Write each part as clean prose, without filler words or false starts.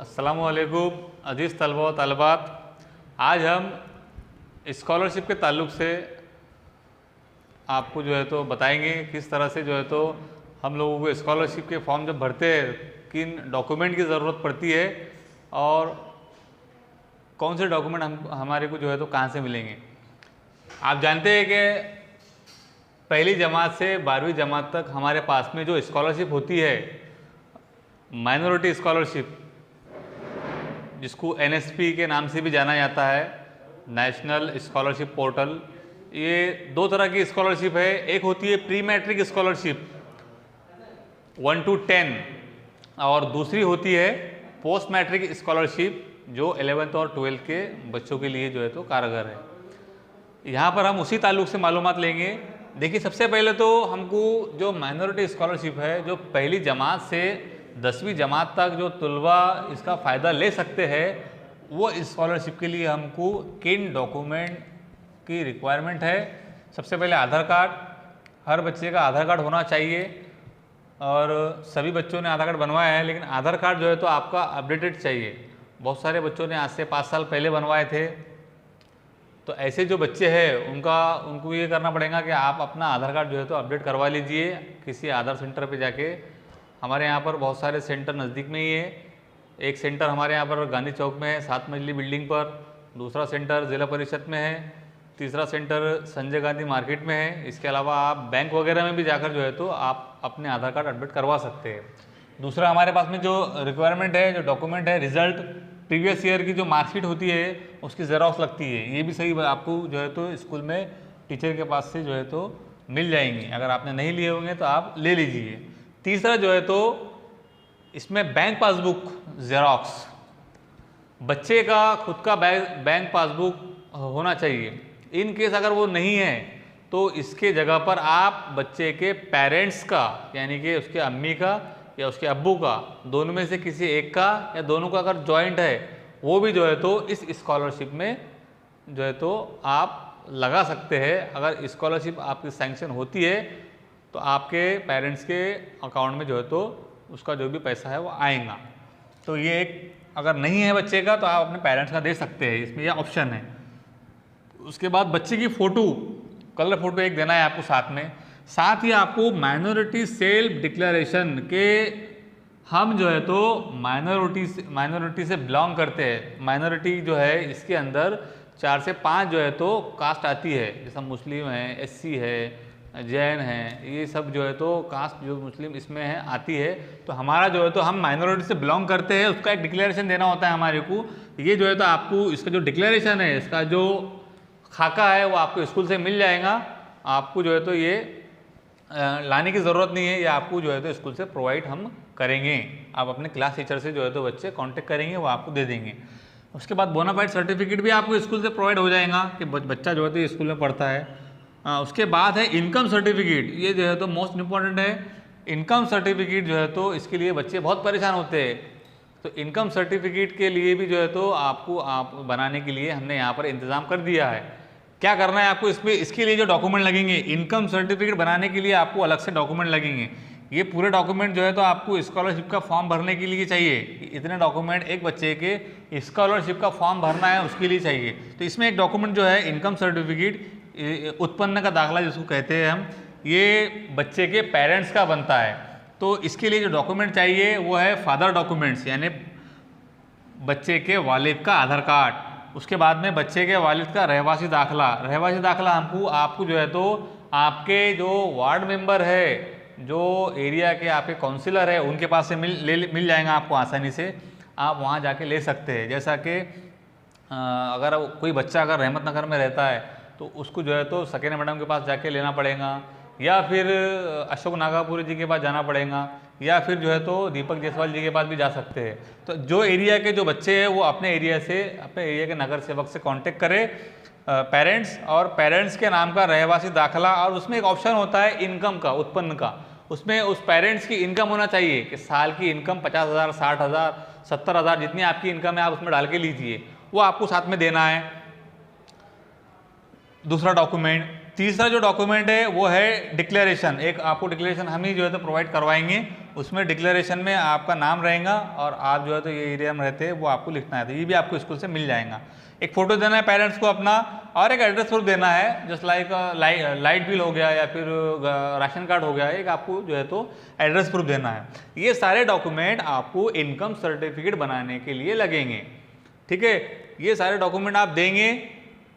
अस्सलामुअलैकुम अज़ीज़ तलबा व तलबात। आज हम स्कॉलरशिप के ताल्लुक़ से आपको जो है तो बताएंगे किस तरह से जो है तो हम लोगों को स्कॉलरशिप के फॉर्म जब भरते हैं किन डॉक्यूमेंट की ज़रूरत पड़ती है और कौन से डॉक्यूमेंट हमारे को जो है तो कहाँ से मिलेंगे। आप जानते हैं कि पहली जमात से 12वीं जमात तक हमारे पास में जो स्कॉलरशिप होती है, माइनॉरिटी स्कॉलरशिप, जिसको एनएसपी के नाम से भी जाना जाता है, नेशनल स्कॉलरशिप पोर्टल, ये दो तरह की स्कॉलरशिप है। एक होती है प्री मैट्रिक स्कॉलरशिप 1 to 10 और दूसरी होती है पोस्ट मैट्रिक स्कॉलरशिप जो 11th और 12th के बच्चों के लिए जो है तो कारगर है। यहाँ पर हम उसी ताल्लुक़ से मालूमात लेंगे। देखिए, सबसे पहले तो हमको जो माइनॉरिटी स्कॉलरशिप है, जो पहली जमात से 10वीं जमात तक जो तलबा इसका फ़ायदा ले सकते हैं, वो स्कॉलरशिप के लिए हमको किन डॉक्यूमेंट की रिक्वायरमेंट है। सबसे पहले आधार कार्ड, हर बच्चे का आधार कार्ड होना चाहिए और सभी बच्चों ने आधार कार्ड बनवाया है, लेकिन आधार कार्ड जो है तो आपका अपडेटेड चाहिए। बहुत सारे बच्चों ने आज से 5 साल पहले बनवाए थे, तो ऐसे जो बच्चे हैं उनको ये करना पड़ेगा कि आप अपना आधार कार्ड जो है तो अपडेट करवा लीजिए किसी आधार सेंटर पे जाके। हमारे यहाँ पर बहुत सारे सेंटर नज़दीक में ही है। एक सेंटर हमारे यहाँ पर गांधी चौक में है 7 मंजिली बिल्डिंग पर, दूसरा सेंटर ज़िला परिषद में है, तीसरा सेंटर संजय गांधी मार्केट में है। इसके अलावा आप बैंक वगैरह में भी जाकर जो है तो आप अपने आधार कार्ड अपडेट करवा सकते हैं। दूसरा हमारे पास में जो रिक्वायरमेंट है, जो डॉक्यूमेंट है, रिज़ल्ट, प्रीवियस ईयर की जो मार्कशीट होती है उसकी ज़ेरॉक्स लगती है। ये भी सही आपको जो है तो स्कूल में टीचर के पास से जो है तो मिल जाएंगी। अगर आपने नहीं लिए होंगे तो आप ले लीजिए। तीसरा जो है तो इसमें बैंक पासबुक ज़ेरॉक्स, बच्चे का खुद का बैंक पासबुक होना चाहिए। इन केस अगर वो नहीं है तो इसके जगह पर आप बच्चे के पेरेंट्स का, यानी कि उसके अम्मी का या उसके अब्बू का, दोनों में से किसी एक का या दोनों का अगर जॉइंट है, वो भी जो है तो इस स्कॉलरशिप में जो है तो आप लगा सकते हैं। अगर स्कॉलरशिप आपकी सैंक्शन होती है तो आपके पेरेंट्स के अकाउंट में जो है तो उसका जो भी पैसा है वो आएगा। तो ये एक, अगर नहीं है बच्चे का तो आप अपने पेरेंट्स का दे सकते हैं, इसमें यह ऑप्शन है। उसके बाद बच्चे की फ़ोटो, कलर फ़ोटो एक देना है आपको साथ ही आपको माइनॉरिटी सेल्फ डिक्लेरेशन के, हम जो है तो माइनॉरिटी से बिलोंग करते हैं। माइनॉरिटी जो है इसके अंदर 4 से 5 जो है तो कास्ट आती है, जैसा मुस्लिम है, एससी है, जैन है, ये सब जो है तो कास्ट जो मुस्लिम इसमें है आती है। तो हमारा जो है तो हम माइनॉरिटी से बिलोंग करते हैं, उसका एक डिक्लेरेशन देना होता है हमारे को। ये जो है तो आपको इसका जो डिक्लेरेशन है, इसका जो खाका है वो आपको स्कूल से मिल जाएगा। आपको जो है तो ये लाने की ज़रूरत नहीं है, ये आपको जो है तो स्कूल से प्रोवाइड हम करेंगे। आप अपने क्लास टीचर से जो है तो बच्चे कांटेक्ट करेंगे, वो आपको दे देंगे। उसके बाद बोनाफाइड सर्टिफिकेट भी आपको स्कूल से प्रोवाइड हो जाएगा कि बच्चा जो है तो स्कूल में पढ़ता है। उसके बाद है इनकम सर्टिफिकेट, ये जो है तो मोस्ट इम्पॉर्टेंट है। इनकम सर्टिफिकेट जो है तो इसके लिए बच्चे बहुत परेशान होते हैं, तो इनकम सर्टिफिकेट के लिए भी जो है तो आप बनाने के लिए हमने यहाँ पर इंतज़ाम कर दिया है। क्या करना है आपको इसमें, इसके लिए जो डॉक्यूमेंट लगेंगे, इनकम सर्टिफिकेट बनाने के लिए आपको अलग से डॉक्यूमेंट लगेंगे। ये पूरे डॉक्यूमेंट जो है तो आपको स्कॉलरशिप का फॉर्म भरने के लिए चाहिए। इतने डॉक्यूमेंट एक बच्चे के स्कॉलरशिप का फॉर्म भरना है उसके लिए चाहिए। तो इसमें एक डॉक्यूमेंट जो है इनकम सर्टिफिकेट, उत्पन्न का दाखला जिसको कहते हैं हम, ये बच्चे के पेरेंट्स का बनता है। तो इसके लिए जो डॉक्यूमेंट चाहिए वो है फादर डॉक्यूमेंट्स, यानी बच्चे के वालिद का आधार कार्ड। उसके बाद में बच्चे के वालिद का रहवासी दाखला आपको जो है तो आपके जो वार्ड मेंबर है, जो एरिया के आपके काउंसिलर है, उनके पास से मिल जाएगा आपको आसानी से। आप वहाँ जाके ले सकते हैं। जैसा कि अगर कोई बच्चा अगर रहमत नगर में रहता है तो उसको जो है तो सकीना मैडम के पास जाके लेना पड़ेगा, या फिर अशोक नागापुरी जी के पास जाना पड़ेगा, या फिर जो है तो दीपक जायसवाल जी के पास भी जा सकते हैं। तो जो एरिया के जो बच्चे हैं वो अपने एरिया के नगर सेवक से कांटेक्ट करें, पेरेंट्स, और पेरेंट्स के नाम का रहवासी दाखला, और उसमें एक ऑप्शन होता है इनकम का, उत्पन्न का। उसमें उस पेरेंट्स की इनकम होना चाहिए कि साल की इनकम 50,000, 60,000, 70,000, जितनी आपकी इनकम है आप उसमें डाल के लीजिए, वो आपको साथ में देना है। दूसरा डॉक्यूमेंट। तीसरा जो डॉक्यूमेंट है वो है डिक्लेरेशन। एक आपको डिक्लेरेशन हम ही जो है तो प्रोवाइड करवाएंगे, उसमें डिक्लेरेशन में आपका नाम रहेगा और आप जो है तो ये एरिया में रहते हैं वो आपको लिखना है, तो ये भी आपको स्कूल से मिल जाएगा। एक फ़ोटो देना है पेरेंट्स को अपना और एक एड्रेस प्रूफ देना है, जस्ट लाइक लाइट बिल हो गया या फिर राशन कार्ड हो गया, एक आपको जो है तो एड्रेस प्रूफ देना है। ये सारे डॉक्यूमेंट आपको इनकम सर्टिफिकेट बनाने के लिए लगेंगे, ठीक है। ये सारे डॉक्यूमेंट आप देंगे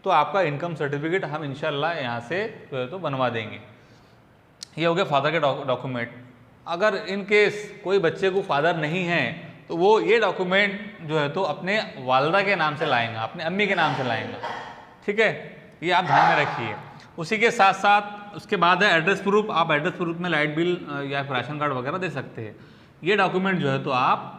तो आपका इनकम सर्टिफिकेट हम इंशाल्लाह यहाँ से जो है तो बनवा देंगे। ये हो गया फादर के डॉक्यूमेंट। अगर इन केस कोई बच्चे को फादर नहीं है तो वो ये डॉक्यूमेंट जो है तो अपने वालदा के नाम से लाएंगा, अपने अम्मी के नाम से लाएंगा, ठीक है। ये आप ध्यान में रखिए। उसी के साथ साथ उसके बाद है एड्रेस प्रूफ। आप एड्रेस प्रूफ में लाइट बिल या फिर राशन कार्ड वगैरह दे सकते हैं। ये डॉक्यूमेंट जो है तो आप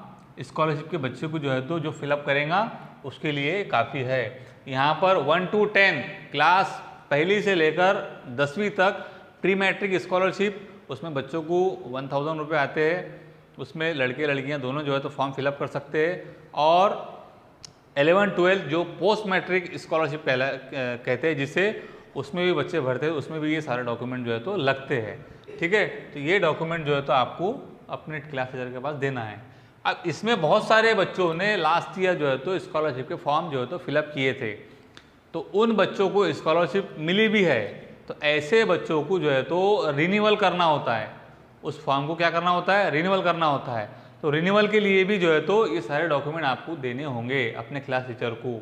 स्कॉलरशिप के बच्चे को जो है तो जो फिलअप करेगा उसके लिए काफ़ी है। यहाँ पर 1 to 10 क्लास पहली से लेकर 10वीं तक प्री मैट्रिक स्कॉलरशिप, उसमें बच्चों को 1000 रुपये आते हैं। उसमें लड़के लड़कियाँ दोनों जो है तो फॉर्म फिलअप कर सकते हैं। और 11-12 जो पोस्ट मैट्रिक स्कॉलरशिप कहते हैं जिसे, उसमें भी बच्चे भरते हैं, उसमें भी ये सारे डॉक्यूमेंट जो है तो लगते हैं, ठीक है। तो ये डॉक्यूमेंट जो है तो आपको अपने क्लास टीचर के पास देना है। अब इसमें बहुत सारे बच्चों ने लास्ट ईयर जो है तो स्कॉलरशिप के फॉर्म जो है तो फिलअप किए थे, तो उन बच्चों को स्कॉलरशिप मिली भी है। तो ऐसे बच्चों को जो है तो रिन्यूअल करना होता है, उस फॉर्म को क्या करना होता है, रिन्यूअल करना होता है। तो रिन्यूअल के लिए भी जो है तो ये सारे डॉक्यूमेंट आपको देने होंगे अपने क्लास टीचर को।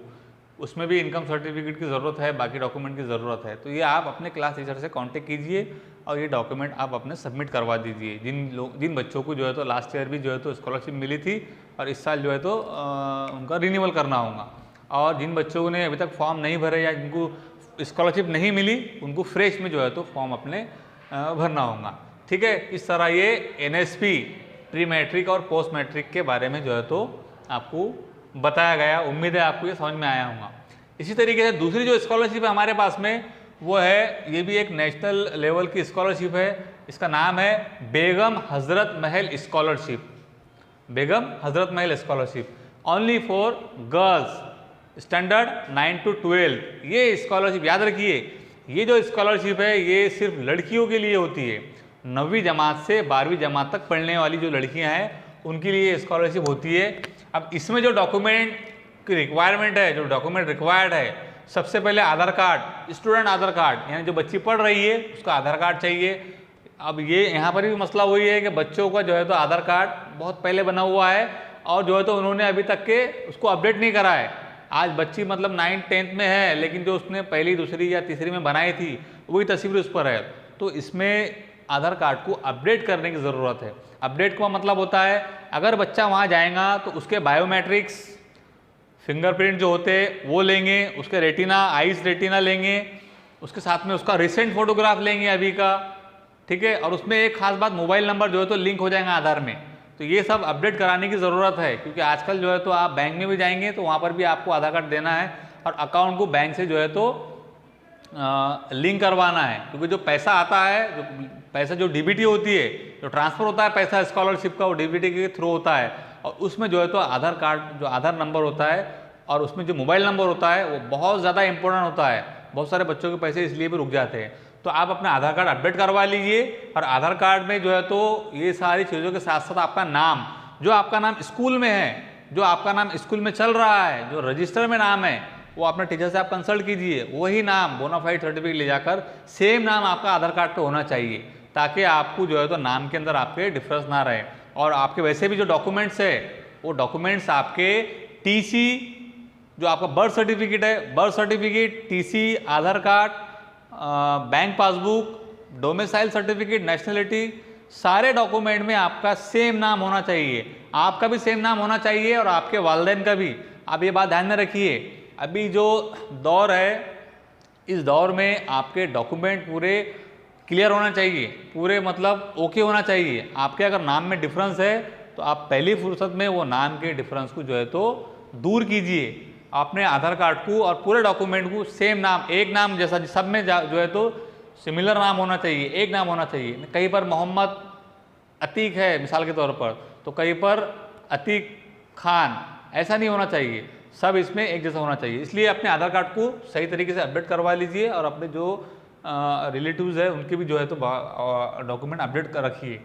उसमें भी इनकम सर्टिफिकेट की ज़रूरत है, बाकी डॉक्यूमेंट की ज़रूरत है। तो ये आप अपने क्लास टीचर से कांटेक्ट कीजिए और ये डॉक्यूमेंट आप अपने सबमिट करवा दीजिए। जिन बच्चों को जो है तो लास्ट ईयर भी जो है तो स्कॉलरशिप मिली थी और इस साल जो है तो उनका रिन्यूअल करना होगा। और जिन बच्चों ने अभी तक फॉर्म नहीं भरे या जिनको स्कॉलरशिप नहीं मिली, उनको फ्रेश में जो है तो फॉर्म अपने भरना होगा, ठीक है। इस तरह ये NSP प्री मैट्रिक और पोस्ट मैट्रिक के बारे में जो है तो आपको बताया गया। उम्मीद है आपको ये समझ में आया होगा। इसी तरीके से दूसरी जो स्कॉलरशिप है हमारे पास में वो है, ये भी एक नेशनल लेवल की स्कॉलरशिप है। इसका नाम है Begum Hazrat Mahal scholarship. Begum Hazrat Mahal scholarship only for girls standard 9 to 12। ये स्कॉलरशिप याद रखिए, ये जो स्कॉलरशिप है ये सिर्फ लड़कियों के लिए होती है। 9वीं जमात से 12वीं जमात तक पढ़ने वाली जो लड़कियां हैं उनके लिए स्कॉलरशिप होती है। अब इसमें जो डॉक्यूमेंट की रिक्वायरमेंट है, जो डॉक्यूमेंट रिक्वायर्ड है, सबसे पहले आधार कार्ड, स्टूडेंट आधार कार्ड, यानी जो बच्ची पढ़ रही है उसका आधार कार्ड चाहिए। अब ये यहाँ पर भी मसला वही है कि बच्चों का जो है तो आधार कार्ड बहुत पहले बना हुआ है और जो है तो उन्होंने अभी तक के उसको अपडेट नहीं करा है। आज बच्ची मतलब 9th 10th में है, लेकिन जो उसने पहली दूसरी या तीसरी में बनाई थी वही तस्वीर उस पर है। तो इसमें आधार कार्ड को अपडेट करने की ज़रूरत है। अपडेट का मतलब होता है अगर बच्चा वहाँ जाएगा तो उसके बायोमेट्रिक्स, फिंगरप्रिंट जो होते हैं वो लेंगे, उसके रेटिना, आइस रेटिना लेंगे, उसके साथ में उसका रिसेंट फोटोग्राफ लेंगे अभी का, ठीक है। और उसमें एक खास बात, मोबाइल नंबर जो है तो लिंक हो जाएगा आधार में। तो ये सब अपडेट कराने की ज़रूरत है, क्योंकि आजकल जो है तो आप बैंक में भी जाएंगे तो वहाँ पर भी आपको आधार कार्ड देना है और अकाउंट को बैंक से जो है तो लिंक करवाना है। क्योंकि जो पैसा आता है, जो DBT होती है, जो ट्रांसफ़र होता है पैसा स्कॉलरशिप का, वो DBT के थ्रू होता है। और उसमें जो है तो आधार कार्ड, जो आधार नंबर होता है और उसमें जो मोबाइल नंबर होता है वो बहुत ज़्यादा इंपॉर्टेंट होता है। बहुत सारे बच्चों के पैसे इसलिए भी रुक जाते हैं। तो आप अपना आधार कार्ड अपडेट करवा लीजिए। और आधार कार्ड में जो है तो ये सारी चीज़ों के साथ साथ आपका नाम, जो आपका नाम स्कूल में है, जो आपका नाम स्कूल में चल रहा है, जो रजिस्टर में नाम है, वो अपने टीचर से आप कंसल्ट कीजिए। वही नाम बोनाफाइड सर्टिफिकेट ले जाकर सेम नाम आपका आधार कार्ड पे होना चाहिए, ताकि आपको जो है तो नाम के अंदर आपके डिफरेंस ना रहे। और आपके वैसे भी जो डॉक्यूमेंट्स है वो डॉक्यूमेंट्स आपके TC, जो आपका बर्थ सर्टिफिकेट है, birth certificate, TC, Aadhaar card, bank passbook, domicile certificate, nationality, सारे डॉक्यूमेंट में आपका सेम नाम होना चाहिए। आपका भी सेम नाम होना चाहिए और आपके वालिदैन का भी। आप ये बात ध्यान में रखिए। अभी जो दौर है, इस दौर में आपके डॉक्यूमेंट पूरे क्लियर होना चाहिए, पूरे मतलब ओके होना चाहिए। आपके अगर नाम में डिफरेंस है तो आप पहली फुर्सत में वो नाम के डिफरेंस को जो है तो दूर कीजिए। आपने आधार कार्ड को और पूरे डॉक्यूमेंट को सेम नाम, एक नाम जैसा सब में जो है तो सिमिलर नाम होना चाहिए, एक नाम होना चाहिए। कहीं पर मोहम्मद अतीक है मिसाल के तौर पर, तो कहीं पर अतीक खान, ऐसा नहीं होना चाहिए। सब इसमें एक जैसा होना चाहिए। इसलिए अपने आधार कार्ड को सही तरीके से अपडेट करवा लीजिए और अपने जो रिलेटिव्स है उनके भी जो है तो डॉक्यूमेंट अपडेट कर रखिए।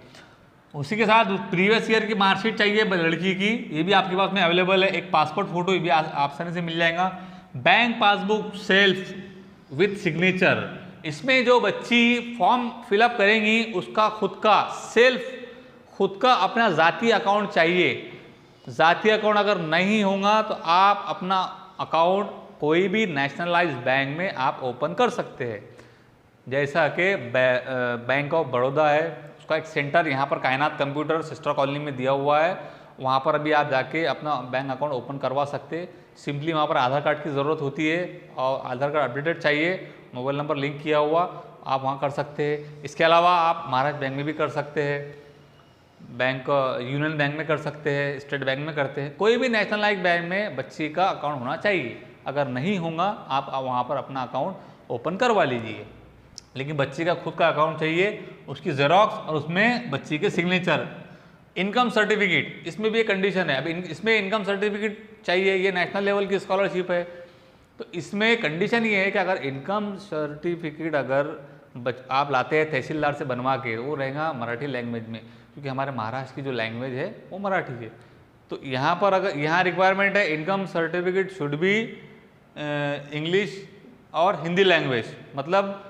उसी के साथ प्रीवियस ईयर की मार्कशीट चाहिए लड़की की, ये भी आपके पास में अवेलेबल है। एक पासपोर्ट फोटो ये भी आसानी से मिल जाएगा। Bank passbook self with signature, इसमें जो बच्ची फॉर्म फिलअप करेंगी उसका खुद का सेल्फ, खुद का अपना ज़ाती अकाउंट चाहिए। ज़ाती अकाउंट अगर नहीं होगा तो आप अपना अकाउंट कोई भी नेशनलाइज्ड बैंक में आप ओपन कर सकते हैं। जैसा कि बैंक ऑफ बड़ौदा है, उसका एक सेंटर यहाँ पर कायनात कंप्यूटर सिस्टर कॉलोनी में दिया हुआ है, वहाँ पर अभी आप जाके अपना बैंक अकाउंट ओपन करवा सकते हैं। सिंपली वहाँ पर आधार कार्ड की ज़रूरत होती है और आधार कार्ड अपडेटेड चाहिए, मोबाइल नंबर लिंक किया हुआ, आप वहाँ कर सकते हैं। इसके अलावा आप महाराष्ट्र बैंक में भी कर सकते हैं, बैंक यूनियन बैंक में कर सकते हैं, स्टेट बैंक में करते हैं। कोई भी नेशनलाइज्ड बैंक में बच्ची का अकाउंट होना चाहिए। अगर नहीं होगा आप वहाँ पर अपना अकाउंट ओपन करवा लीजिए, लेकिन बच्ची का खुद का अकाउंट चाहिए, उसकी जेरोक्स और उसमें बच्ची के सिग्नेचर। इनकम सर्टिफिकेट, इसमें भी एक कंडीशन है। अब इसमें इनकम सर्टिफिकेट चाहिए, ये नेशनल लेवल की स्कॉलरशिप है, तो इसमें कंडीशन ये है कि अगर इनकम सर्टिफिकेट अगर आप लाते हैं तहसीलदार से बनवा के, वो रहेगा मराठी लैंग्वेज में, क्योंकि हमारे महाराष्ट्र की जो लैंग्वेज है वो मराठी है। तो यहाँ पर अगर यहाँ रिक्वायरमेंट है income certificate should be English और हिंदी लैंग्वेज, मतलब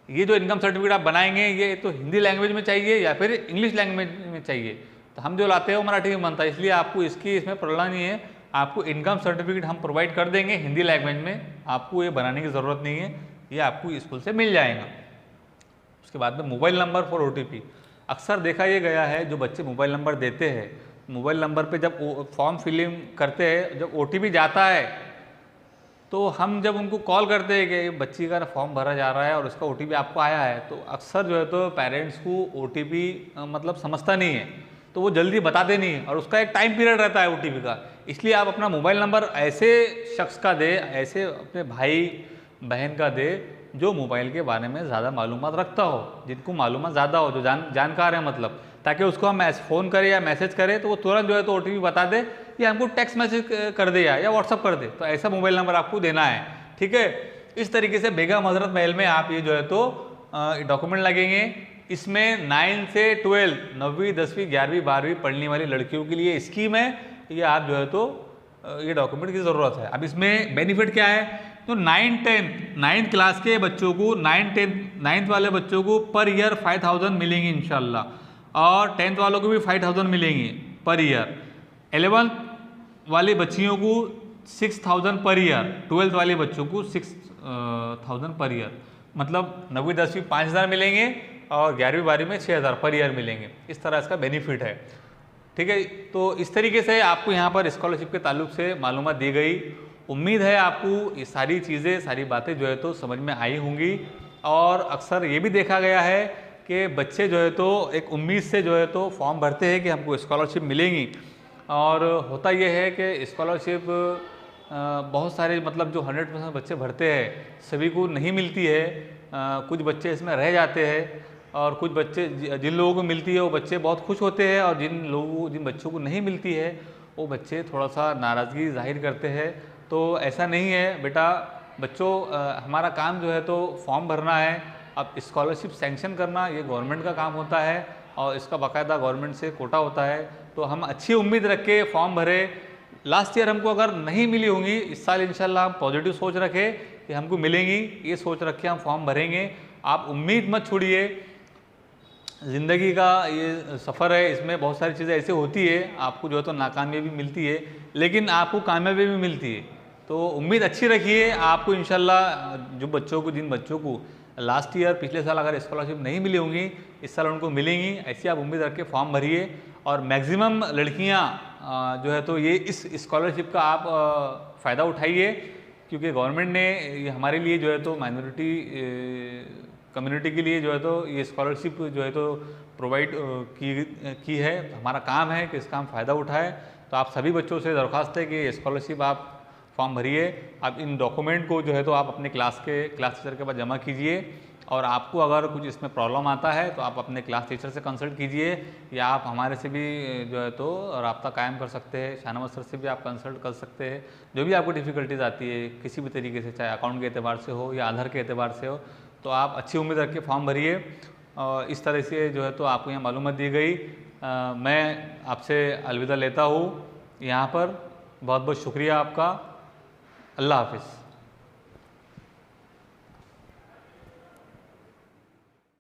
ये जो इनकम सर्टिफिकेट आप बनाएंगे ये तो हिंदी लैंग्वेज में चाहिए या फिर इंग्लिश लैंग्वेज में चाहिए। तो हम जो लाते हैं वो मराठी में बनता है, इसलिए आपको इसकी इसमें प्रॉब्लम नहीं है। आपको इनकम सर्टिफिकेट हम प्रोवाइड कर देंगे हिंदी लैंग्वेज में, आपको ये बनाने की ज़रूरत नहीं है, ये आपको स्कूल से मिल जाएगा। उसके बाद में मोबाइल नंबर फॉर OTP, अक्सर देखा ये गया है जो बच्चे मोबाइल नंबर देते हैं, मोबाइल नंबर पे जब फॉर्म फिलिंग करते हैं, जब OTP जाता है तो हम जब उनको कॉल करते हैं कि बच्ची का फॉर्म भरा जा रहा है और उसका OTP आपको आया है, तो अक्सर जो है तो पेरेंट्स को OTP मतलब समझता नहीं है, तो वो जल्दी बताते नहीं है और उसका एक टाइम पीरियड रहता है OTP का। इसलिए आप अपना मोबाइल नंबर ऐसे शख्स का दे, ऐसे अपने भाई बहन का दे जो मोबाइल के बारे में ज़्यादा मालूमात रखता हो, जिनको मालूमात ज़्यादा हो, जो जानकार है मतलब, ताकि उसको हम फ़ोन करें या मैसेज करें तो वो तुरंत जो है तो OTP बता दे या हमको टेक्स्ट मैसेज कर दे या व्हाट्सअप कर दे। तो ऐसा मोबाइल नंबर आपको देना है, ठीक है। इस तरीके से बेगम हजरत महल में आप ये जो है तो डॉक्यूमेंट लगेंगे। इसमें 9 से 12 9वीं 10वीं 11वीं 12वीं पढ़ने वाली लड़कियों के लिए स्कीम है, ये आप जो है तो ये डॉक्यूमेंट की ज़रूरत है। अब इसमें बेनिफिट क्या है, तो 9th क्लास के बच्चों को 9th वाले बच्चों को पर ईयर 5000 मिलेंगे इंशाल्लाह, और 10th वालों को भी 5000 मिलेंगे पर ईयर। 11th वाली बच्चियों को 6000 पर ईयर, 12th वाले बच्चों को 6000 पर ईयर, मतलब 9वीं 10वीं 5000 मिलेंगे और 11वीं 12वीं में 6000 पर ईयर मिलेंगे। इस तरह इसका बेनिफिट है, ठीक है। तो इस तरीके से आपको यहाँ पर स्कॉलरशिप के ताल्लुक से मालूमात दी गई। उम्मीद है आपको ये सारी चीज़ें, सारी बातें जो है तो समझ में आई होंगी। और अक्सर ये भी देखा गया है कि बच्चे जो है तो एक उम्मीद से जो है तो फॉर्म भरते हैं कि हमको स्कॉलरशिप मिलेंगी, और होता यह है कि स्कॉलरशिप बहुत सारे मतलब जो 100% बच्चे भरते हैं सभी को नहीं मिलती है। कुछ बच्चे इसमें रह जाते हैं, और कुछ बच्चे जिन लोगों को मिलती है वो बच्चे बहुत खुश होते हैं, और जिन बच्चों को नहीं मिलती है वो बच्चे थोड़ा सा नाराज़गी जाहिर करते हैं। तो ऐसा नहीं है बेटा, बच्चों हमारा काम जो है तो फॉर्म भरना है। अब स्कॉलरशिप सैंक्शन करना ये गवर्नमेंट का काम होता है, और इसका बाकायदा गवर्नमेंट से कोटा होता है। तो हम अच्छी उम्मीद रख के फॉर्म भरे। लास्ट ईयर हमको अगर नहीं मिली होंगी, इस साल इंशाल्लाह हम पॉजिटिव सोच रखें कि हमको मिलेंगी, ये सोच रख के हम फॉर्म भरेंगे। आप उम्मीद मत छोड़िए, ज़िंदगी का ये सफ़र है, इसमें बहुत सारी चीज़ें ऐसे होती है, आपको जो है तो नाकामयाबी मिलती है लेकिन आपको कामयाबी भी मिलती है। तो उम्मीद अच्छी रखिए, आपको इंशाल्लाह जिन बच्चों को लास्ट ईयर पिछले साल अगर स्कॉलरशिप नहीं मिली होंगी, इस साल उनको मिलेंगी। ऐसी आप उम्मीद रख के फॉर्म भरिए, और मैक्सिमम लड़कियां जो है तो ये इस स्कॉलरशिप का आप फ़ायदा उठाइए, क्योंकि गवर्नमेंट ने ये हमारे लिए जो है तो माइनॉरिटी कम्युनिटी के लिए जो है तो ये स्कॉलरशिप जो है तो प्रोवाइड की है। हमारा काम है कि इसका हम फ़ायदा उठाएं। तो आप सभी बच्चों से दरख्वास्त है कि स्कॉलरशिप आप फॉर्म भरिए। आप इन डॉक्यूमेंट को जो है तो आप अपने क्लास टीचर के पास जमा कीजिए, और आपको अगर कुछ इसमें प्रॉब्लम आता है तो आप अपने क्लास टीचर से कंसल्ट कीजिए, या आप हमारे से भी जो है तो रब्ता कायम कर सकते हैं। शाहनवाज सर से भी आप कंसल्ट कर सकते हैं। जो भी आपको डिफ़िकल्टीज आती है किसी भी तरीके से, चाहे अकाउंट के एतबार से हो या आधार के एतबार से हो, तो आप अच्छी उम्मीद रख के फॉर्म भरिए। और इस तरह से जो है तो आपको यहाँ मालूमात दी गई। मैं आपसे अलविदा लेता हूँ यहाँ पर। बहुत बहुत शुक्रिया आपका। अल्लाह हाफिज़।